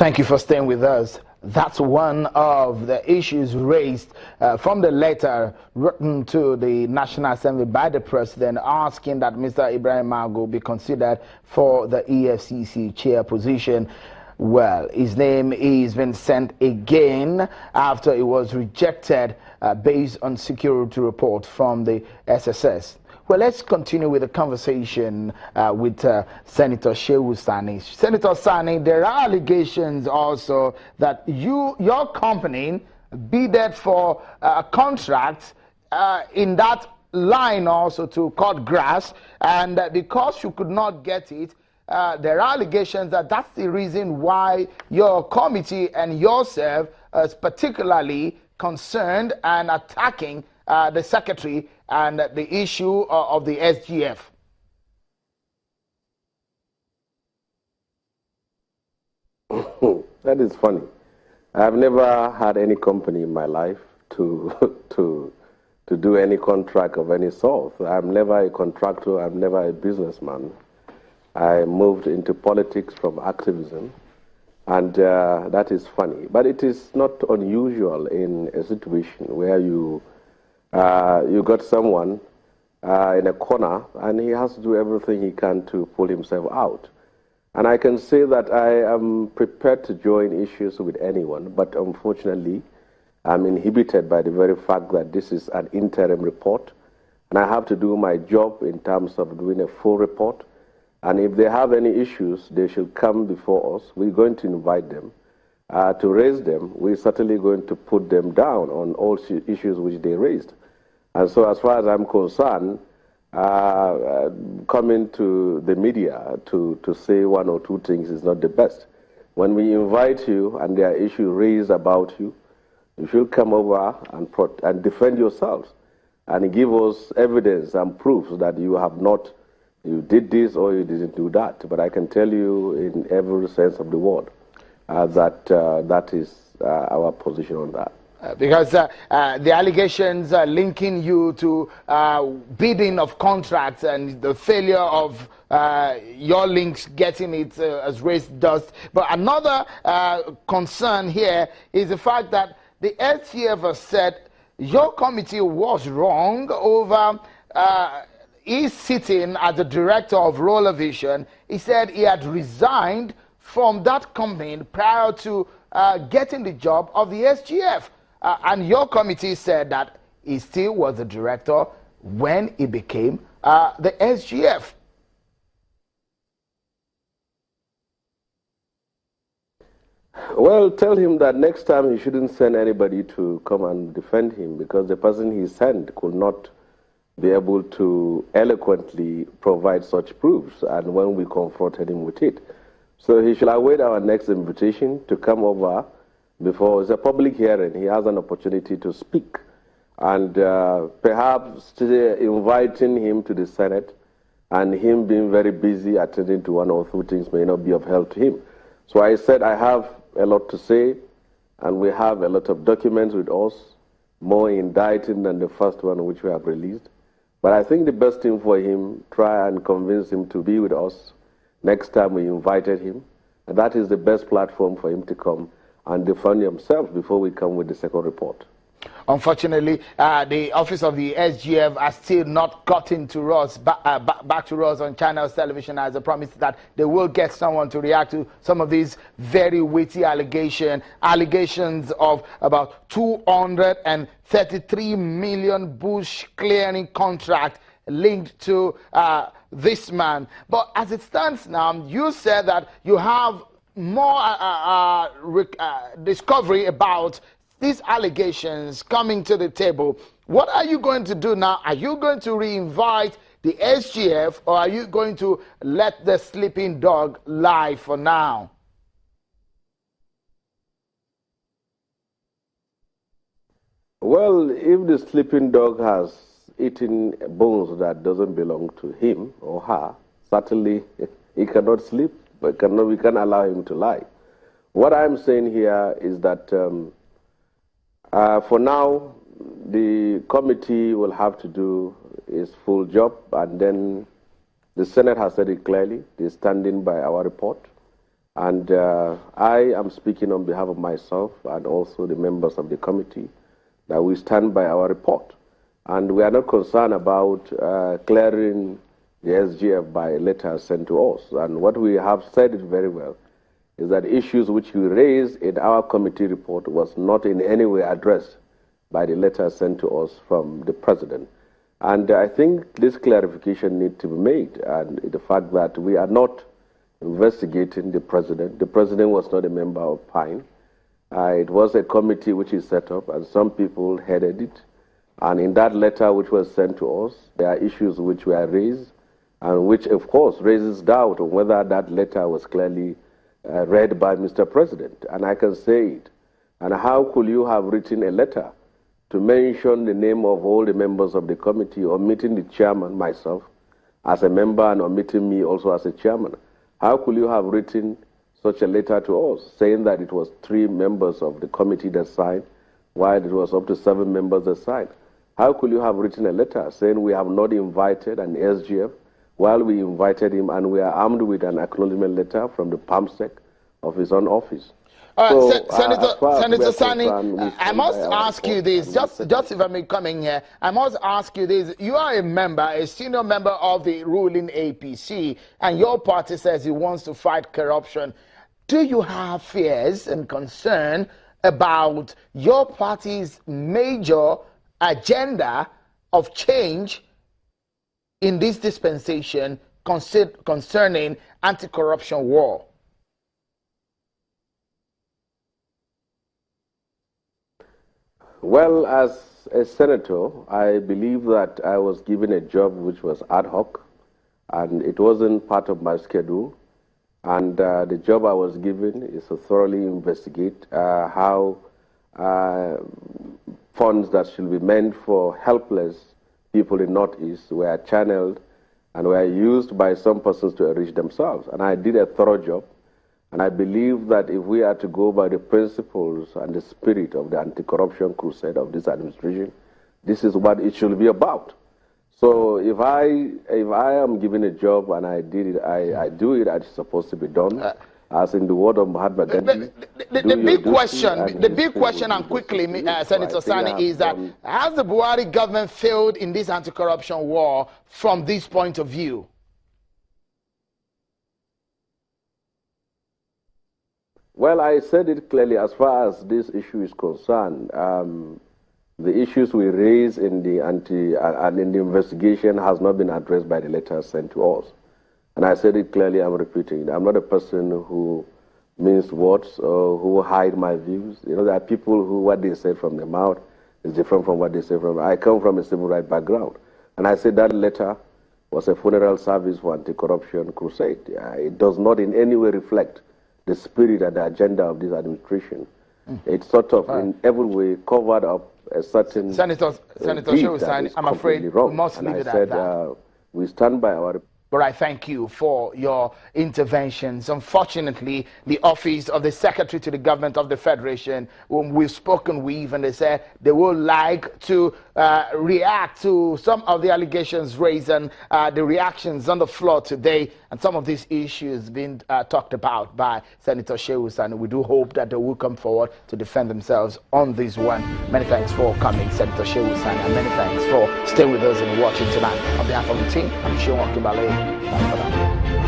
Thank you for staying with us. That's one of the issues raised from the letter written to the National Assembly by the President, asking that Mr. Ibrahim Magu be considered for the EFCC chair position. Well, his name is been sent again after it was rejected based on security report from the SSS. Well, let's continue with the conversation with Senator Sani. Senator Sani, there are allegations also that your company bidded for a contract in that line also to cut grass, and because you could not get it, there are allegations that that's the reason why your committee and yourself is particularly concerned and attacking the secretary and the issue of the SGF. That is funny. I've never had any company in my life to do any contract of any sort. I'm never a contractor. I'm never a businessman. I moved into politics from activism, and that is funny. But it is not unusual in a situation where you got someone in a corner, and he has to do everything he can to pull himself out. And I can say that I am prepared to join issues with anyone, but unfortunately, I'm inhibited by the very fact that this is an interim report, and I have to do my job in terms of doing a full report. And if they have any issues, they should come before us. We're going to invite them to raise them. We're certainly going to put them down on all issues which they raised. And so as far as I'm concerned, coming to the media to say one or two things is not the best. When we invite you and there are issues raised about you, you should come over and defend yourselves and give us evidence and proofs that you did this or you didn't do that. But I can tell you in every sense of the word that is our position on that. Because the allegations linking you to bidding of contracts and the failure of your links getting it has raised dust. But another concern here is the fact that the SGF has said your committee was wrong over he's sitting as the director of Roller Vision. He said he had resigned from that company prior to getting the job of the SGF. And your committee said that he still was the director when he became the SGF. Well, tell him that next time he shouldn't send anybody to come and defend him, because the person he sent could not be able to eloquently provide such proofs, and when we confronted him with it. So he should await our next invitation to come over. Before it's a public hearing, he has an opportunity to speak, and perhaps inviting him to the Senate and him being very busy attending to one or two things may not be of help to him. So I said I have a lot to say, and we have a lot of documents with us, more indicting than the first one which we have released. But I think the best thing for him, try and convince him to be with us next time we invited him, and that is the best platform for him to come and defend himself before we come with the second report. Unfortunately, the office of the SGF has still not gotten to us, back to us on Channels Television as a promise that they will get someone to react to some of these very weighty allegations of about 233 million bush clearing contract linked to this man. But as it stands now, you said that you have more discovery about these allegations coming to the table. What are you going to do now? Are you going to reinvite the SGF, or are you going to let the sleeping dog lie for now? Well, if the sleeping dog has eaten bones that doesn't belong to him or her, certainly he cannot sleep, but we can't allow him to lie. What I'm saying here is that for now, the committee will have to do its full job, and then the Senate has said it clearly. They're standing by our report. And I am speaking on behalf of myself and also the members of the committee that we stand by our report. And we are not concerned about clearing the SGF by letters sent to us. And what we have said it very well is that issues which we raised in our committee report was not in any way addressed by the letter sent to us from the president. And I think this clarification needs to be made, and the fact that we are not investigating the president. The president was not a member of PINE. It was a committee which is set up, and some people headed it. And in that letter which was sent to us, there are issues which were raised, and which, of course, raises doubt on whether that letter was clearly read by Mr. President. And I can say it. And how could you have written a letter to mention the name of all the members of the committee, omitting the chairman, myself, as a member, and omitting me also as a chairman? How could you have written such a letter to us, saying that it was 3 members of the committee that signed, while it was up to 7 members that signed? How could you have written a letter saying we have not invited an SGF, while we invited him and we are armed with an acknowledgement letter from the PAMSEC of his own office? Senator Sani, I must ask you this, just if I may come in here, I must ask you this. You are a member, a senior member of the ruling APC, and your party says it wants to fight corruption. Do you have fears and concern about your party's major agenda of change in this dispensation concerning anti-corruption war? Well, as a senator, I believe that I was given a job which was ad hoc, and it wasn't part of my schedule. And the job I was given is to thoroughly investigate how funds that should be meant for helpless people in Northeast were channeled and were used by some persons to enrich themselves. And I did a thorough job. And I believe that if we are to go by the principles and the spirit of the anti-corruption crusade of this administration, this is what it should be about. So if I am given a job and I did it, I do it as it's supposed to be done. As in the word of Mahatma Gandhi. The big question, and quickly, Senator Sani, is that has the Buhari government failed in this anti-corruption war from this point of view? Well, I said it clearly. As far as this issue is concerned, the issues we raised in the in the investigation has not been addressed by the letters sent to us. And I said it clearly. I'm repeating it. I'm not a person who mince words or who hide my views. You know, there are people who what they say from their mouth is different from what they say from. I come from a civil rights background, and I said that letter was a funeral service for anti-corruption crusade. It does not in any way reflect the spirit and the agenda of this administration. It's sort of in every way covered up a certain Senator Shehu Sani, I'm afraid we must leave it at that. We stand by our... But I thank you for your interventions. Unfortunately, the office of the Secretary to the Government of the Federation, whom we've spoken with, and they said they would like to react to some of the allegations raised and the reactions on the floor today, and some of these issues being talked about by Senator Shehu Sani. We do hope that they will come forward to defend themselves on this one. Many thanks for coming, Senator Shehu Sani, and many thanks for staying with us and watching tonight. On behalf of the team, I'm Shehu Akibale. Bye for now.